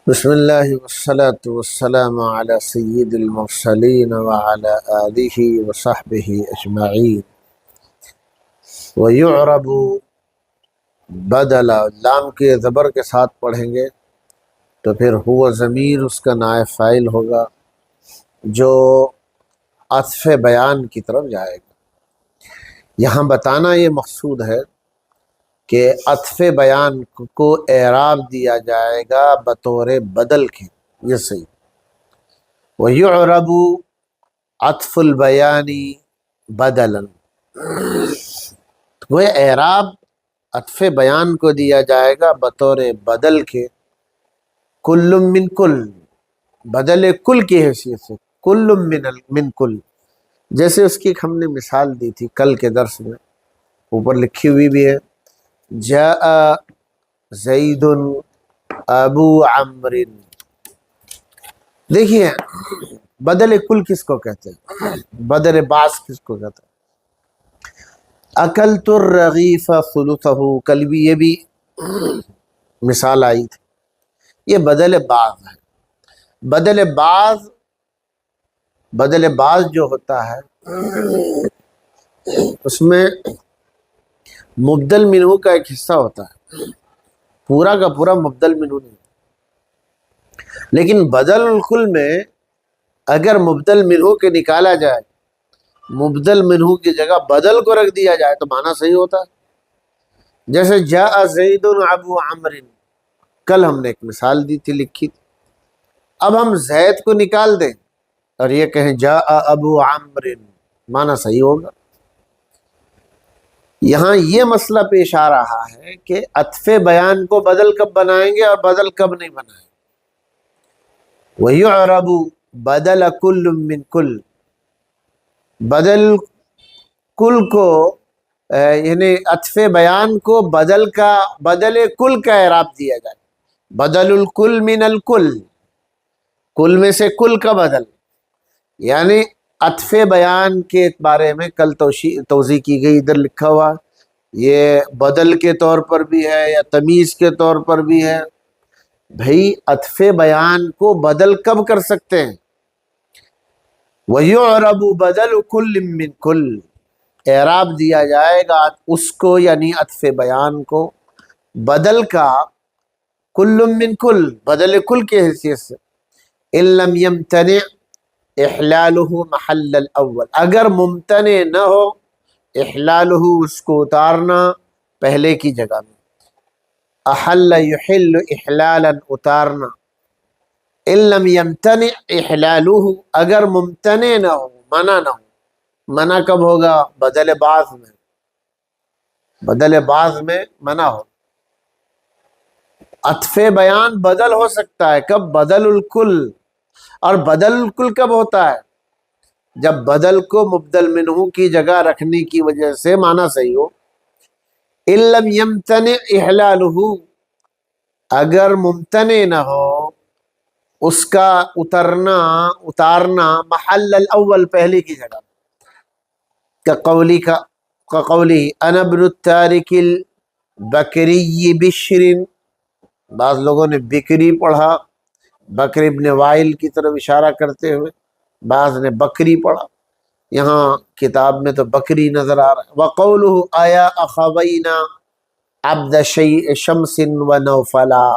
بسم اللہ والصلاة والسلام علی سید المرسلین وعلی آلہ وصحبہ اجمعین۔ ویعرب بدل، لام کے زبر کے ساتھ پڑھیں گے تو پھر ہوا ضمیر اس کا نائب فاعل ہوگا جو عطف بیان کی طرف جائے گا۔ یہاں بتانا یہ مقصود ہے کہ عطف بیان کو اعراب دیا جائے گا بطور بدل کے، یہ صحیح۔ وَيُعْرَبُ عطف البیانی بدلا، وہ اعراب عطف بیان کو دیا جائے گا بطور بدل کے، کل من کل، بدل کل کی حیثیت سے، کل من کل، جیسے اس کی ہم نے مثال دی تھی کل کے درس میں، اوپر لکھی ہوئی بھی ہے، جاء زید ابو عمر۔ دیکھیے بدل کل کس کو کہتے ہیں، بدل بعض کس کو کہتے ہیں؟ اکلت الرغیف ثلثہ، کل بھی یہ بھی مثال آئی تھی، یہ بدل بعض ہے۔ بدل بعض جو ہوتا ہے اس میں مبدل منہ کا ایک حصہ ہوتا ہے، پورا کا پورا مبدل منہ نہیں، لیکن بدل الکل میں اگر مبدل منہ کے نکالا جائے، مبدل منہ کی جگہ بدل کو رکھ دیا جائے تو معنی صحیح ہوتا ہے۔ جیسے جاء زید ابو عمر، کل ہم نے ایک مثال دی تھی، لکھی تھی۔ اب ہم زید کو نکال دیں اور یہ کہیں جاء ابو عمر، معنی صحیح ہوگا۔ یہاں یہ مسئلہ پیش آ رہا ہے کہ عطف بیان کو بدل کب بنائیں گے اور بدل کب نہیں بنائیں گے۔ وَيُعْرَبُ بدل کل من کل، بدل کل کو یعنی عطف بیان کو بدل کل کا اعراب دیا جائے، بدل الکل من الکل، کل میں سے کل کا بدل، یعنی عطف بیان کے بارے میں کل توضیح کی گئی، ادھر لکھا ہوا، یہ بدل کے طور پر بھی ہے یا تمیز کے طور پر بھی ہے۔ بھئی عطف بیان کو بدل کب کر سکتے ہیں؟ وَيُعْرَبُ بدل کل من کل، اعراب دیا جائے گا اس کو یعنی عطف بیان کو بدل کا، کل من کل، بدل کل کے حیثیت سے، ان لم یمتنع احلالہ محل الاول، اگر ممتنع نہ ہو احلالہ اس کو اتارنا پہلے کی جگہ میں، احل یحل احلالا اتارنا، ان لم یمتنع احلالہ اگر ممتنع نہ ہو، منع نہ ہو، منع کب ہوگا؟ بدل بعض میں، بدل بعض میں منع ہو۔ عطف بیان بدل ہو سکتا ہے کب؟ بدل الکل، اور بدل الکل کب ہوتا ہے؟ جب بدل کو مبدل منہ کی جگہ رکھنے کی وجہ سے معنی صحیح ہو۔ ان لم یمتنع احلالہ، اگر ممتنع نہ ہو اس کا اتارنا محل الاول، پہلے کی جگہ، کقولی انا ابن التارک البکری بشر، بعض لوگوں نے بکری پڑھا بکر ابن وائل کی طرف اشارہ کرتے ہوئے، بعض نے بکری پڑھا، یہاں کتاب میں تو بکری نظر آ رہا ہے۔ وقولہ آیا اخوینا عبد شمس و نوفلا،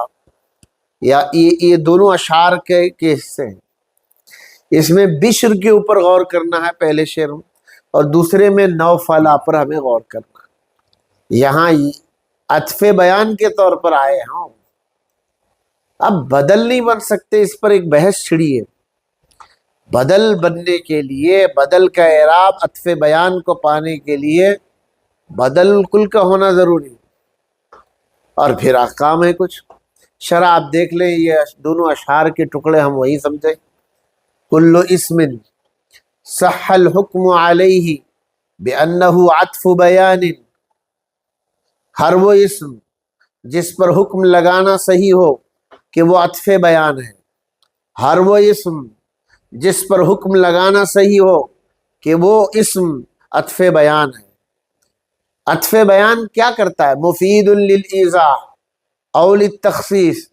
یا یہ دونوں اشعار کے حصے ہیں، اس میں بشر کے اوپر غور کرنا ہے پہلے شعر میں، اور دوسرے میں نوفلا پر ہمیں غور کرنا ہے۔ یہاں عطف بیان کے طور پر آئے ہیں، اب بدل نہیں بن سکتے، اس پر ایک بحث چھڑی ہے۔ بدل بننے کے لیے، بدل کا اعراب عطف بیان کو پانے کے لیے بدل الکل کا ہونا ضروری ہے، اور پھر احکام ہے کچھ شرع، آپ دیکھ لیں یہ دونوں اشعار کے ٹکڑے ہم وہی سمجھے۔ کل اسم صح الحکم علیہ بانہ عطف بیان، ہر وہ اسم جس پر حکم لگانا صحیح ہو کہ وہ عطف بیان ہے، ہر وہ اسم جس پر حکم لگانا صحیح ہو کہ وہ اسم عطف بیان ہے۔ عطف بیان کیا کرتا ہے؟ مفید للایضاح او للتخصیص،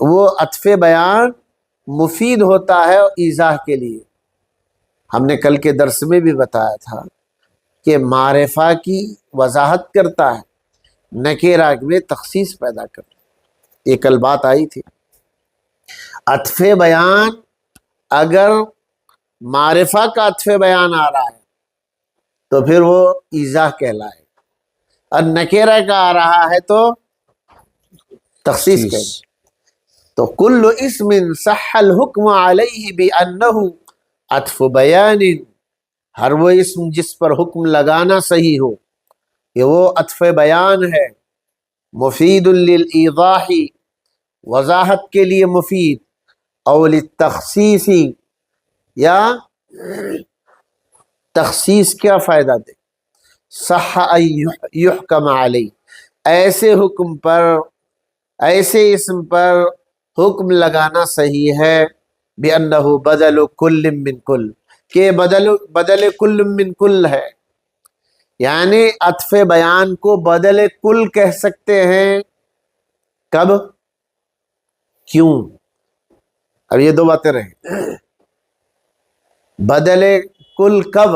وہ عطف بیان مفید ہوتا ہے ایضاح کے لیے. ہم نے کل کے درس میں بھی بتایا تھا کہ معرفہ کی وضاحت کرتا ہے، نکرہ میں تخصیص پیدا کرتا ہے. یہ کل بات آئی تھی. عطف بیان اگر معرفہ کا عطف بیان آ رہا ہے تو پھر وہ ایضاح کہلائے، اور نکرہ کا آ رہا ہے تو تخصیص کہلائے. تو کل اسم صح الحکم علیہ بانہ عطف بیان، ہر وہ اسم جس پر حکم لگانا صحیح ہو کہ وہ عطف بیان ہے، مفید للایضاح، وضاحت کے لیے مفید، او للتخصیص، یا تخصیص کیا فائدہ دے، صح ان یحکم علیہ، ایسے حکم پر، ایسے اسم پر حکم لگانا صحیح ہے، بأنہ بدل کل من کل، کہ بدل کل من کل ہے. یعنی عطف بیان کو بدل کل کہہ سکتے ہیں. کب؟ کیوں؟ اب یہ دو باتیں رہیں. بدل کل کب؟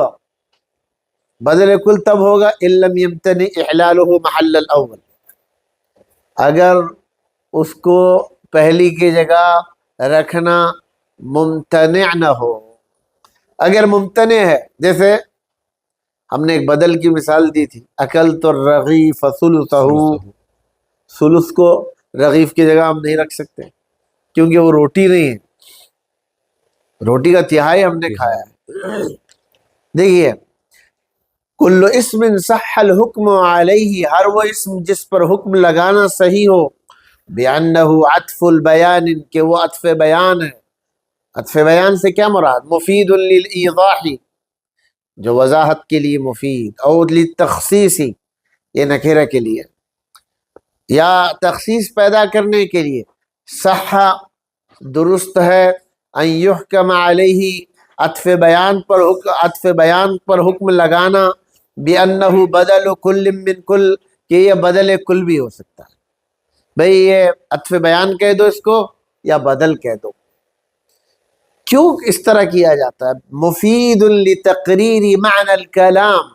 بدل کل تب ہوگا ان لم یمتنع احلالہ محل الاول، اگر اس کو پہلی کی جگہ رکھنا ممتنع نہ ہو. اگر ممتنع ہے، جیسے ہم نے ایک بدل کی مثال دی تھی، اکلت الرغیف ثلثہ، ثلث کو رغیف کی جگہ ہم نہیں رکھ سکتے کیونکہ وہ روٹی نہیں ہے، روٹی کا تہائی ہم نے کھایا ہے. دیکھیے، کل اسم صح الحکم علیہ، ہر وہ اسم جس پر حکم لگانا صحیح ہو، بأنہ عطف البیان، کہ وہ عطف بیان ہے. عطف بیان سے کیا مراد؟ مفید للایضاح، جو وضاحت کے لیے مفید، اور للتخصیص، یہ نکرہ کے لیے، یا تخصیص پیدا کرنے کے لیے. صح، درست ہے، ان یحکم علیہ، عطف بیان پر حکم لگانا، بأنہ بدل کل من کل، کہ یہ بدل کل بھی ہو سکتا ہے. بھئی یہ عطف بیان کہہ دو اس کو یا بدل کہہ دو. کیوں اس طرح کیا جاتا ہے؟ مفید لتقریر معنی الکلام،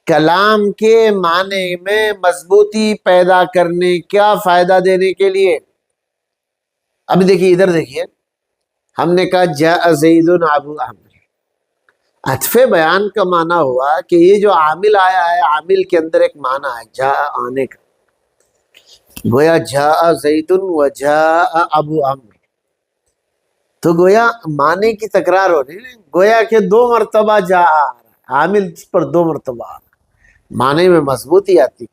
کلام کے معنی میں مضبوطی پیدا کرنے، کیا فائدہ دینے کے لیے. اب دیکھیے، ادھر دیکھیے، ہم نے کہا جاء زید ابو عمرو، عطف بیان کا معنی ہوا کہ یہ جو عامل آیا ہے، عامل کے اندر ایک معنی ہے جاء، آنے کا. گویا جاء زید و جاء ابو عمرو، تو گویا معنی کی تکرار ہو رہی ہے، گویا کہ دو مرتبہ جاء آ رہا ہے، عامل پر دو مرتبہ آ رہا ہے، معنی میں مضبوطی آتی.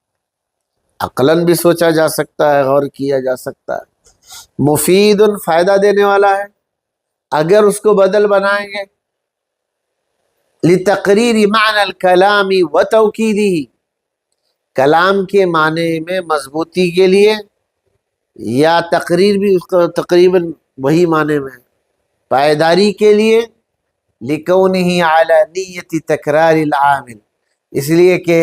عقلاً بھی سوچا جا سکتا ہے، غور کیا جا سکتا ہے. مفید، فائدہ دینے والا ہے. اگر اس کو بدل بنائیں گے، لتقریر معنی الکلام و توکیدہ، کلام کے معنی میں مضبوطی کے لیے، یا تقریر بھی اس کو تقریباً وہی معنی میں، پائیداری کے لیے، لکونہ علی نیت تکرار العامل، اس لیے کہ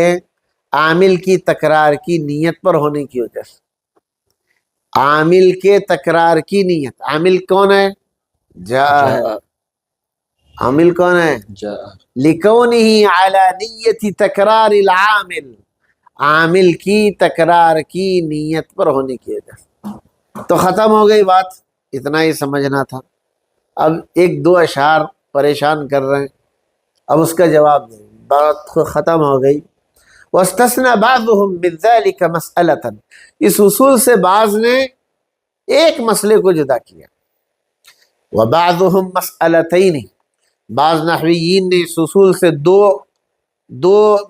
عامل کی تکرار کی نیت پر ہونے کی وجہ سے. عامل کے تکرار کی نیت، عامل کون ہے؟ جاء ہے. عامل کون ہے؟ جاء. لکونہ علی نیت تکرار العامل، عامل کی تکرار کی نیت پر ہونے کی وجہ سے. تو ختم ہو گئی بات، اتنا ہی سمجھنا تھا. اب ایک دو اشعار پریشان کر رہے ہیں، اب اس کا جواب دیں، بات ختم ہو گئی. واستثنى بعضهم من ذلك مسألة، اس اصول سے بعض نے ایک مسئلے کو جدا کیا. وبعضهم مسألتين، بعض نحویین نے اس اصول سے دو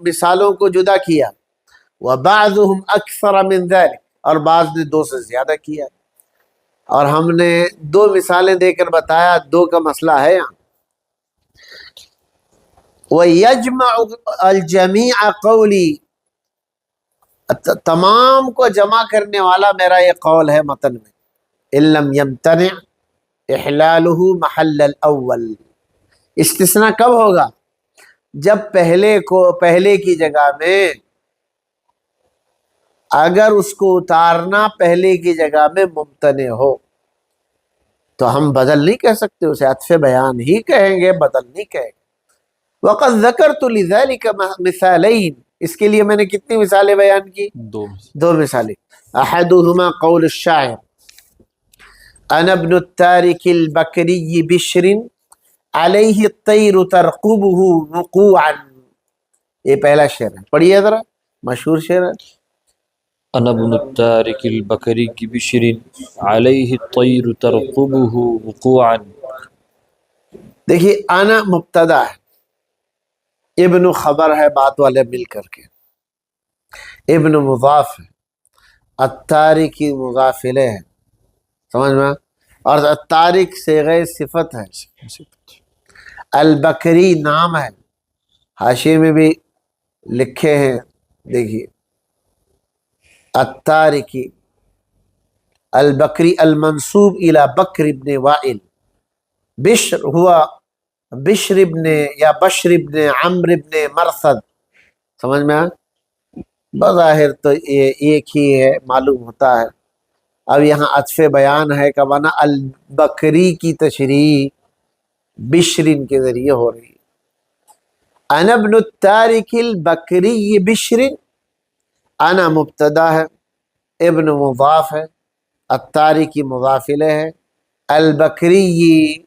مثالوں کو جدا کیا. وبعضهم اکثر من ذلك، اور بعض نے دو سے زیادہ کیا. اور ہم نے دو مثالیں دے کر بتایا، دو کا مسئلہ ہے یہاں. وَيَجْمَعُ الْجَمِيعَ قَوْلِي، تمام کو جمع کرنے والا میرا یہ قول ہے متن میں. إِن لَمْ يَمْتَنِعْ إِحْلَالُهُ مَحَلَّ الْأَوَّلِ، استثناء کب ہوگا؟ جب پہلے کی جگہ میں اگر اس کو اتارنا پہلے کی جگہ میں ممتنع ہو تو ہم بدل نہیں کہہ سکتے، اسے عطف بیان ہی کہیں گے، بدل نہیں کہیں گے۔ وَقَدْ ذَكَرْتُ لِذَلِكَ مِثَالَيْن، اس کے لیے میں نے کتنی مثالیں بیان کی؟ دو مثالیں۔ احدہما قول الشاعر انا ابن التارک البکری بشر علیہ الطیر ترقبہ وقوعا، یہ پہلا شعر ہے، پڑھیے ذرا، مشہور شعر ہے۔ انا ابن التارک البکری بشر علیہ الطیر ترقبہ وقوعا۔ دیکھیے انا مبتدا ہے، ابن خبر ہے بعد والے مل کر کے، ابن مضاف ہے، التارک مضاف الیہ ہے، سمجھ میں؟ اور التارک صیغہ صفت ہے، البکری نام ہے، حاشیے میں بھی لکھے ہیں، دیکھیے التارکی البکری المنصوب الی بکر ابن وائل، بشر ہوا بشر ابن یا بشر ابن عمرو ابن مرثد، سمجھ میں آیا؟ بظاہر تو یہ ایک ہی ہے، معلوم ہوتا ہے۔ اب یہاں عطف بیان ہے کہ بنا البکری کی تشریح بشرین کے ذریعے ہو رہی ہے۔ انا ابن التارک البکری بشر، انا مبتدا ہے، ابن مضاف ہے، التارکی مضاف الیہ ہے، البکری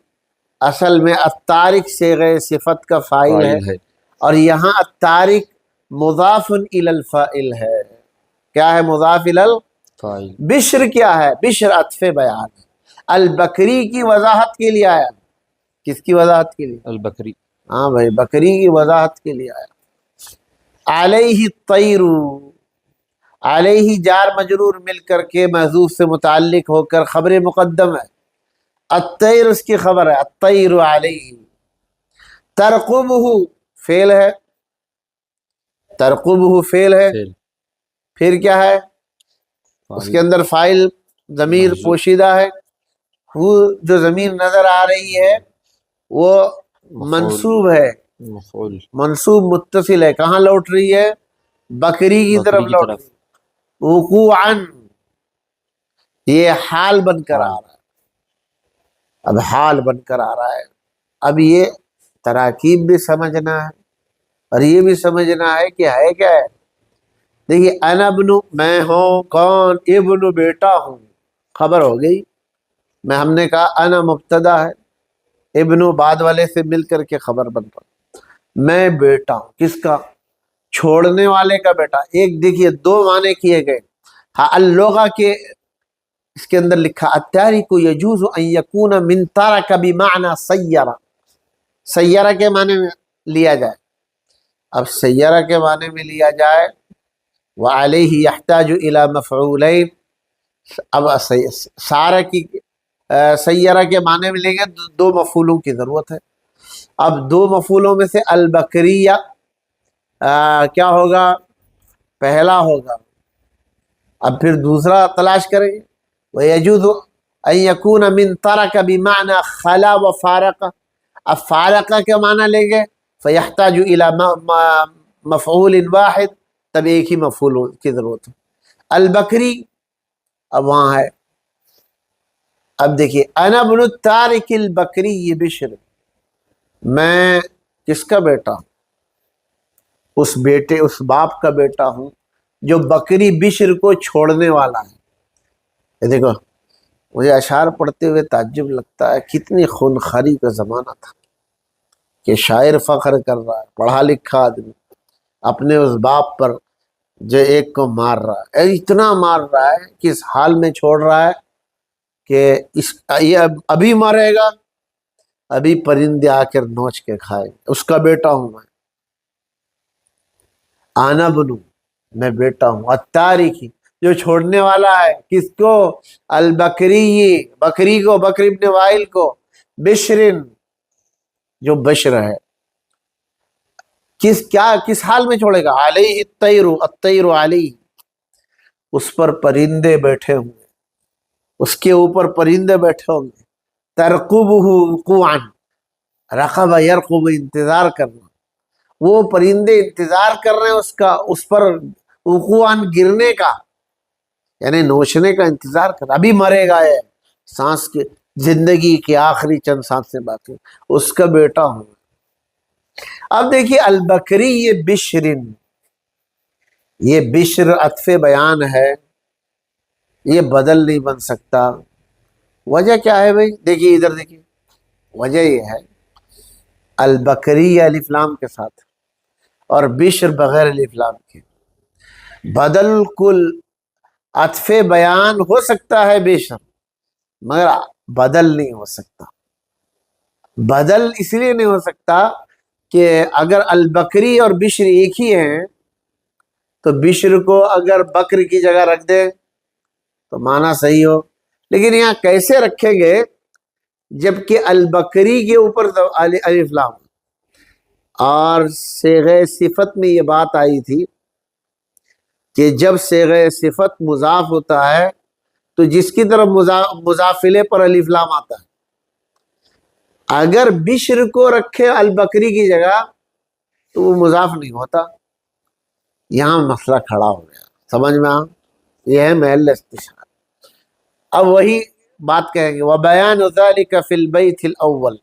اصل میں التارک صیغہ صفت کا فاعل ہے، اور یہاں التارک مضاف الی الفاعل ہے۔ کیا ہے مضاف الی الفاعل؟ بشر کیا ہے؟ بشر عطف بیان ہے، البکری کی وضاحت کے لیے آیا۔ کس کی وضاحت کے لیے؟ البکری، ہاں بھائی، بکری کی وضاحت کے لیے آیا۔ علیہ الطیر، علیہ جار مجرور مل کر کے محذوف سے متعلق ہو کر خبر مقدم ہے، الطیر اس کی خبر ہے، الطیر علیہ، ترقبہ فعل ہے، ترقبہ فعل ہے، پھر کیا ہے؟ اس کے اندر فاعل ضمیر پوشیدہ ہے، وہ جو ضمیر نظر آ رہی ہے وہ منصوب ہے، منصوب متصل ہے، کہاں لوٹ رہی ہے؟ بکری کی طرف لوٹ رہی ہے، وقوعاً، یہ حال بن کر آ رہا ہے، اب حال بن کر آ رہا ہے۔ اب یہ تراکیب بھی سمجھنا ہے اور یہ بھی سمجھنا ہے کہ ہے کیا ہے۔ دیکھیے انا ابن، میں ہوں، کون؟ ابن بیٹا ہوں، خبر ہو گئی۔ میں ہم نے کہا انا مبتدا ہے، ابن بعد والے سے مل کر کے خبر بن رہا، میں بیٹا ہوں، کس کا؟ چھوڑنے والے کا بیٹا۔ ایک دیکھیے دو معنی کیے گئے، ہاں اللغہ کے اس کے اندر لکھا التارک یجوز ان یکون من ترک بمعنی سیرہ، سیرہ کے معنی میں لیا جائے۔ اب سیرہ کے معنی میں لیا جائے وعلیہ یحتاج الی مفعولین، اب سارہ کی سیرہ کے معنی میں لیں گے دو مفعولوں کی ضرورت ہے۔ اب دو مفعولوں میں سے البکریہ کیا ہوگا؟ پہلا ہوگا، اب پھر دوسرا تلاش کریں گے، وَيَجُوزُ أَن يَكُونَ مِن تَرَكَ بِمَعْنَى خَلَا وَفَارَقَ، اب فارقہ کے معنی لیں گے فَيَحْتَاجُ إِلَى مَفْعُولٍ واحد، تب ایک ہی مفعول کی ضرورت ہے۔ البکری اب وہاں ہے۔ اب دیکھیے انا ابن التارک البکری بشر، میں کس کا بیٹا ہوں؟ اس بیٹے، اس باپ کا بیٹا ہوں جو بکری بشر کو چھوڑنے والا ہے۔ یہ دیکھو، مجھے اشعار پڑھتے ہوئے تعجب لگتا ہے، کتنی خونخواری کا زمانہ تھا کہ شاعر فخر کر رہا ہے، پڑھا لکھا آدمی اپنے اس باپ پر جو ایک کو مار رہا ہے، اتنا مار رہا ہے کہ اس حال میں چھوڑ رہا ہے کہ یہ ابھی مرے گا، ابھی پرندے آ کر نوچ کے کھائے، اس کا بیٹا ہوں میں۔ آنا بنوں، میں بیٹا ہوں، التارکی، جو چھوڑنے والا ہے، کس کو؟ البکری، بکری کو، بکر ابن وائل کو، بشرن، جو بشر ہے، کس حال میں چھوڑے گا؟ علیہ الطیر، الطیر علیہ، اس پر پرندے بیٹھے ہوں گے، اس کے اوپر پرندے بیٹھے ہوں گے، ترقبہ وقوعا، رقب یرقب، انتظار کرنا، وہ پرندے انتظار کر رہے ہیں اس کا، اس پر وقوعاً، گرنے کا، یعنی نوچنے کا انتظار کر، ابھی مرے گا، یہ سانس کی زندگی کی آخری چند سانسیں باقی، اس کا بیٹا ہوں۔ اب دیکھیے البکری، یہ بشرن، یہ بشر عطف بیان ہے، یہ بدل نہیں بن سکتا۔ وجہ کیا ہے بھائی؟ دیکھیے ادھر دیکھیے، وجہ یہ ہے البکری الف لام کے ساتھ اور بشر بغیر الف لام کے، بدل کل عطف بیان ہو سکتا ہے بشر، مگر بدل نہیں ہو سکتا۔ بدل اس لیے نہیں ہو سکتا کہ اگر البکری اور بشر ایک ہی ہیں تو بشر کو اگر بکر کی جگہ رکھ دے تو معنی صحیح ہو، لیکن یہاں کیسے رکھیں گے جبکہ البکری کے اوپر الف لام؟ اور صیغہ صفت میں یہ بات آئی تھی کہ جب صیغہ صفت مضاف ہوتا ہے تو جس کی طرف مضافلے پر الف لام آتا ہے، اگر بشر کو رکھے البکری کی جگہ تو وہ مضاف نہیں ہوتا۔ یہاں مسئلہ کھڑا ہو گیا، سمجھ میں آ؟ یہ ہے محل استشہاد۔ اب وہی بات کہیں گے وَبَيَانُ ذَلِكَ فِي الْبَيْتِ الْأَوَّلِ،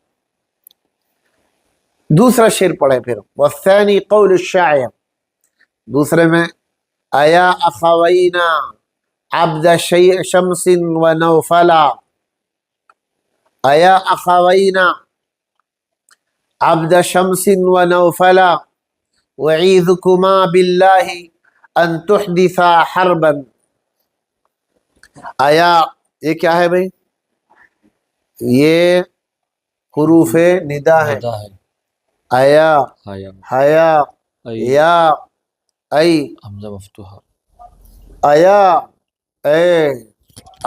دوسرا شعر پڑھیں پھر، وَالثَّانِي قَوْلُ الشَّاعِرِ، دوسرے میں اَيَا أَخَوَيْنَا عَبْدَ شَمْسٍ وَنَوْفَلًا، اَيَا أَخَوَيْنَا عَبْدَ شَمْسٍ وَنَوْفَلًا وَعِيذُكُمَا بِاللَّهِ أَن تُحْدِثَا حَرْبًا۔ آیا یہ کیا ہے بھائی؟ یہ حروف ندا ہے، ندا ہے، آیا، حیا، حیا، ای، یا، ای، حمزہ مفتوحہ، آیا، اے،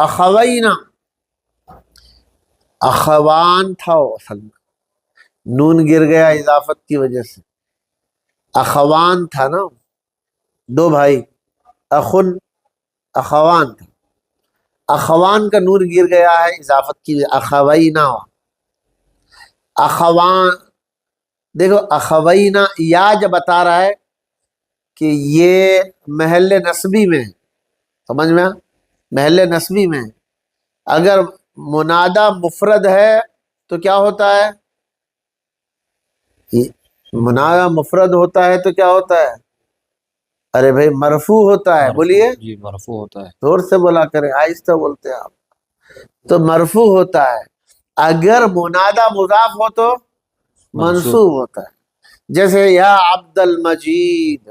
اخوینا، اخوان تھا وہ اصل میں، نون گر گیا اضافت کی وجہ سے، اخوان تھا نا، دو بھائی، اخن، اخوان تھا، اخوان کا نور گر گیا ہے اضافت کی، اخوینا، اخوان، دیکھو اخوینا یا جب بتا رہا ہے کہ یہ محل نسبی میں ہے، سمجھ میں؟ محل نسبی میں ہے۔ اگر منادہ مفرد ہے تو کیا ہوتا ہے؟ منادہ مفرد ہوتا ہے تو کیا ہوتا ہے؟ ارے بھائی مرفوع ہوتا ہے، بولیے جی مرفوع ہوتا ہے، زور سے بولا کریں، آہستہ بولتے ہیں آپ، تو مرفوع ہوتا ہے۔ اگر منادہ مضاف ہو تو منصوب ہوتا ہے، جیسے یا عبد المجید،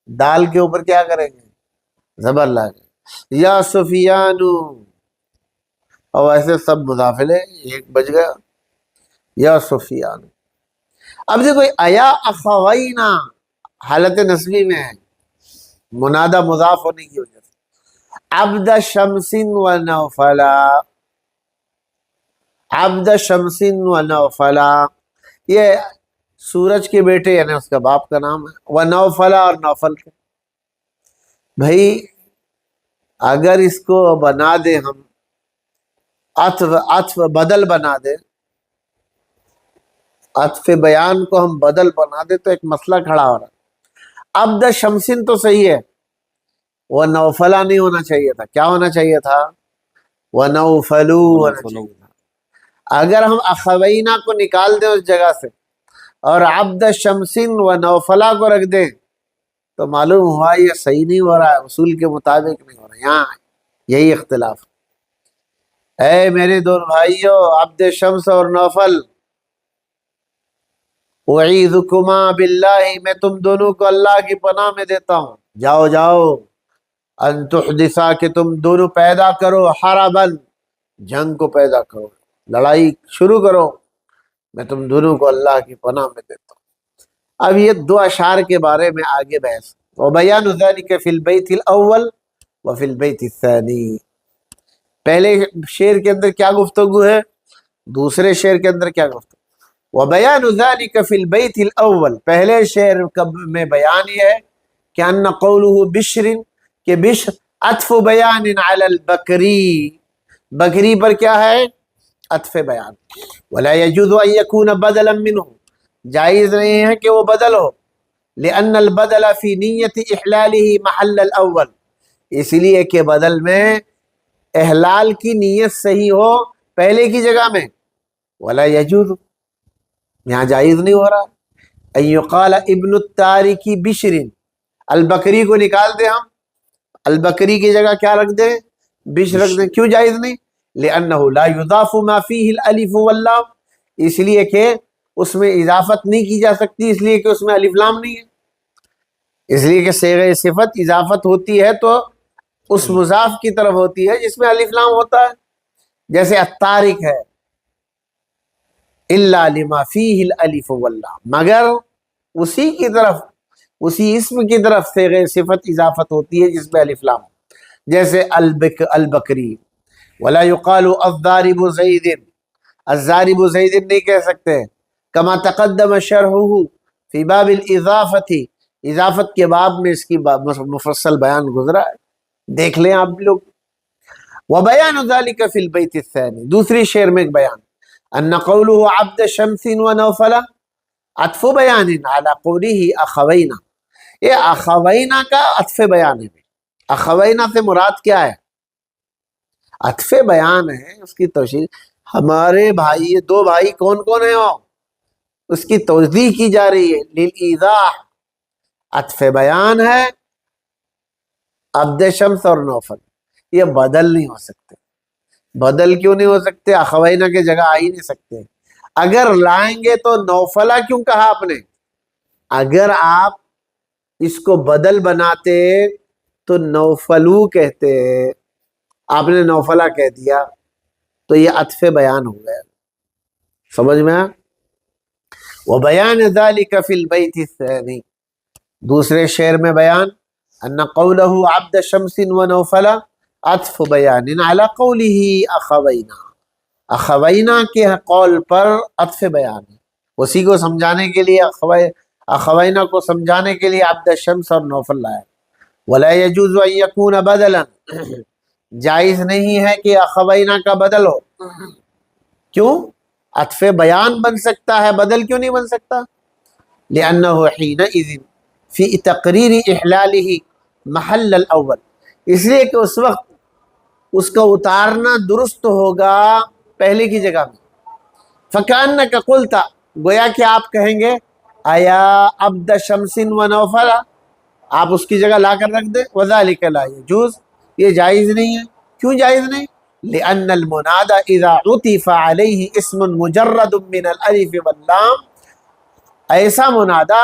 دال کے اوپر کیا کریں گے؟ زبر لگائیں، یا سفیانو، اور ایسے سب مضافلے، ایک بج گیا، یا سفیانو۔ اب دیکھو ایا اخوینا حالت نسبی میں ہے، منادہ مضاف ہونے کی وجہ سے، عبد شمس و نوفلا، عبد شمس و نوفلا، یہ سورج کے بیٹے یعنی اس کا باپ کا نام ہے، و نوفلا، اور نوفل کے۔ بھائی اگر اس کو بنا دے ہم عطف بدل بنا دے، عطف بیان کو ہم بدل بنا دے تو ایک مسئلہ کھڑا ہو رہا ہے۔ عبد شمسن تو صحیح ہے، وہ نوفلا نہیں ہونا چاہیے تھا، کیا ہونا چاہیے تھا؟ وہ نوفلو ہونا چاہیے تھا۔ اگر ہم اخوینا کو نکال دیں اس جگہ سے اور عبد شمسن و نوفلا کو رکھ دیں تو معلوم ہوا یہ صحیح نہیں ہو رہا ہے، اصول کے مطابق نہیں ہو رہا ہے، یہاں یہی اختلاف۔ اے میرے دونوں بھائیوں عبد شمس اور نوفل، اعیذکما باللہ، میں تم دونوں کو اللہ کی پناہ میں دیتا ہوں، جاؤ جاؤ، ان تحدثا، کہ تم دونوں پیدا کرو، حربن، جنگ کو پیدا کرو، لڑائی شروع کرو، میں تم دونوں کو اللہ کی پناہ میں دیتا ہوں۔ اب یہ دو اشعار کے بارے میں آگے بحث، وبیان ذلک فی البیت الاول وفی البیت الثانی، پہلے شعر کے اندر کیا گفتگو ہے، دوسرے شعر کے اندر کیا گفتگو۔ وبیان ذلک فی البیت الاول، پہلے شعر میں بیان یہ ہے کہ ان قولہ بشر، کہ بشر عطف بیان علی البکری، بکری پر کیا ہے؟ عطف بیان۔ ولا یجوز ان یکون بدلا منہ، جائز نہیں ہے کہ وہ بدل ہو، لأن البدل فی نیت احلالہ محل الاول، اس لیے کہ بدل میں احلال کی نیت صحیح ہو پہلے کی جگہ میں، ولا یجوز، یہاں جائز نہیں ہو رہا. ان یقال ابن التارک بشر، البکری کو نکال دیں ہم، البکری کی جگہ کیا رکھ دیں؟ بشر رکھ دیں. کیوں جائز نہیں؟ لأنہ لا یضاف ما فیہ الالف واللام، اس لیے کہ اس میں اضافت نہیں کی جا سکتی، اس لیے کہ اس میں الف لام نہیں ہے. اس لیے کہ صیغہ صفت اضافت ہوتی ہے تو اس مضاف کی طرف ہوتی ہے جس میں الف لام ہوتا ہے. جیسے الطارق ہے، الا لما فیہ الالف واللام، مگر اسی کی طرف، اسی اسم کی طرف صیغہ صفت اضافت ہوتی ہے جس میں الف لام. جیسے البکری. ولا یقال الضارب زید، الضارب زید نہیں کہہ سکتے. کما تقدم شرحہ فی باب الاضافت، اضافت کے باب میں اس کی مفصل بیان گزرا ہے، دیکھ لیں آپ لوگ. وبیان ذلک فی البیت الثانی، دوسری شعر میں ایک بیان. ان قوله عبد شمس ونوفل عطف بیان علی قوله اخوینا، یہ اخوینا کا عطف بیان ہے. اخوینا سے مراد کیا ہے؟ عطف بیان ہے، اس کی توضیح. ہمارے بھائی، یہ دو بھائی کون کون ہیں؟ اس کی توضیح کی جا رہی ہے. للایضاح، عطف بیان ہے عبد شمس اور نوفل، یہ بدل نہیں ہو سکتے. بدل کیوں نہیں ہو سکتے؟ اخوینا کی جگہ آ ہی نہیں سکتے. اگر لائیں گے تو نوفلہ کیوں کہا آپ نے؟ اگر آپ اس کو بدل بناتے تو نوفلو کہتے، آپ نے نوفلہ کہہ دیا تو یہ عطف بیان ہو گیا. سمجھ میں آیا؟ وَبَيَانَ ذَلِكَ فِي الْبَيْتِ الثَّانِي، دوسرے شعر میں بیان. ان قوله عبد شمس ونوفل عطف بیان علی قوله اخوینا، اخوینا کے قول پر عطف بیان ہے، اسی کو سمجھانے کے لیے اخوینا کو سمجھانے کے لیے عبد شمس اور نوفل لائے. ولا يجوز ان يكون بدلا، جائز نہیں ہے کہ اخوینا کا بدل ہو. کیوں؟ عطف بیان بن سکتا ہے، بدل کیوں نہیں بن سکتا؟ لأنه حينئذ في تقریر احلالہ محل الاول، اس لیے کہ اس وقت اس کا اتارنا درست ہوگا پہلے کی جگہ میں. فَكَأَنَّكَ قُلْتَ، گویا کہ آپ کہیں گے آیا عبد شمس و نوفل، آپ اس کی جگہ لا کر رکھ دیں. وَذَلِكَ لَا يَجُوز، یہ جائز نہیں ہے. کیوں جائز نہیں؟ لأن المنادى اذا عطف علیہ اسم مجرد من الالف واللام، ایسا منادہ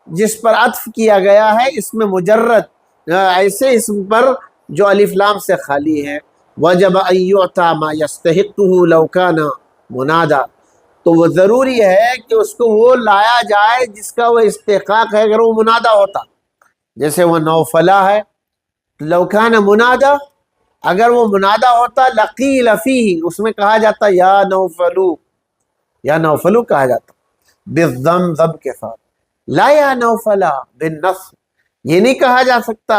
جس پر عطف کیا گیا ہے اس میں مجرد، ایسے اسم پر جو الف لام سے خالی ہے. وجب ان یعطى ما یستحقه لو کان منادى، تو وہ ضروری ہے کہ اس کو وہ لایا جائے جس کا وہ استحقاق ہے اگر وہ منادہ ہوتا. جیسے وہ نوفلہ ہے، لو کان منادى، اگر وہ منادہ ہوتا لقیل فیہ، اس میں کہا جاتا یا نوفلو، یا نوفلو کہا جاتا بالضم، ضم کے ساتھ. لا یا نوفلا بالنصب، یہ نہیں کہا جا سکتا،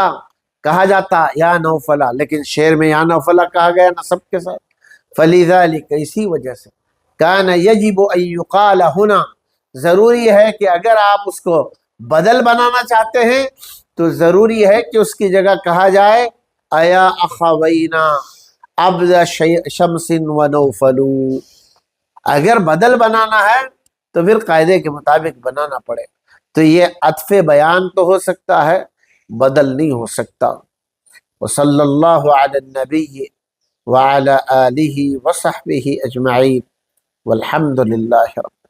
کہا جاتا یا نوفلا، لیکن شعر میں یا نوفلا کہا گیا نصب کے ساتھ. فلذلک، اسی وجہ سے کان یجب ان یقال ہنا، ضروری ہے کہ اگر آپ اس کو بدل بنانا چاہتے ہیں تو ضروری ہے کہ اس کی جگہ کہا جائے ایا اخوینا عبد شمس و نوفلو. اگر بدل بنانا ہے تو پھر قاعدے کے مطابق بنانا پڑے. تو یہ عطف بیان تو ہو سکتا ہے، بدل نہیں ہو سکتا. وصلی اللہ علی النبی وعلی آلہ وصحبہ اجمعین والحمد للہ رب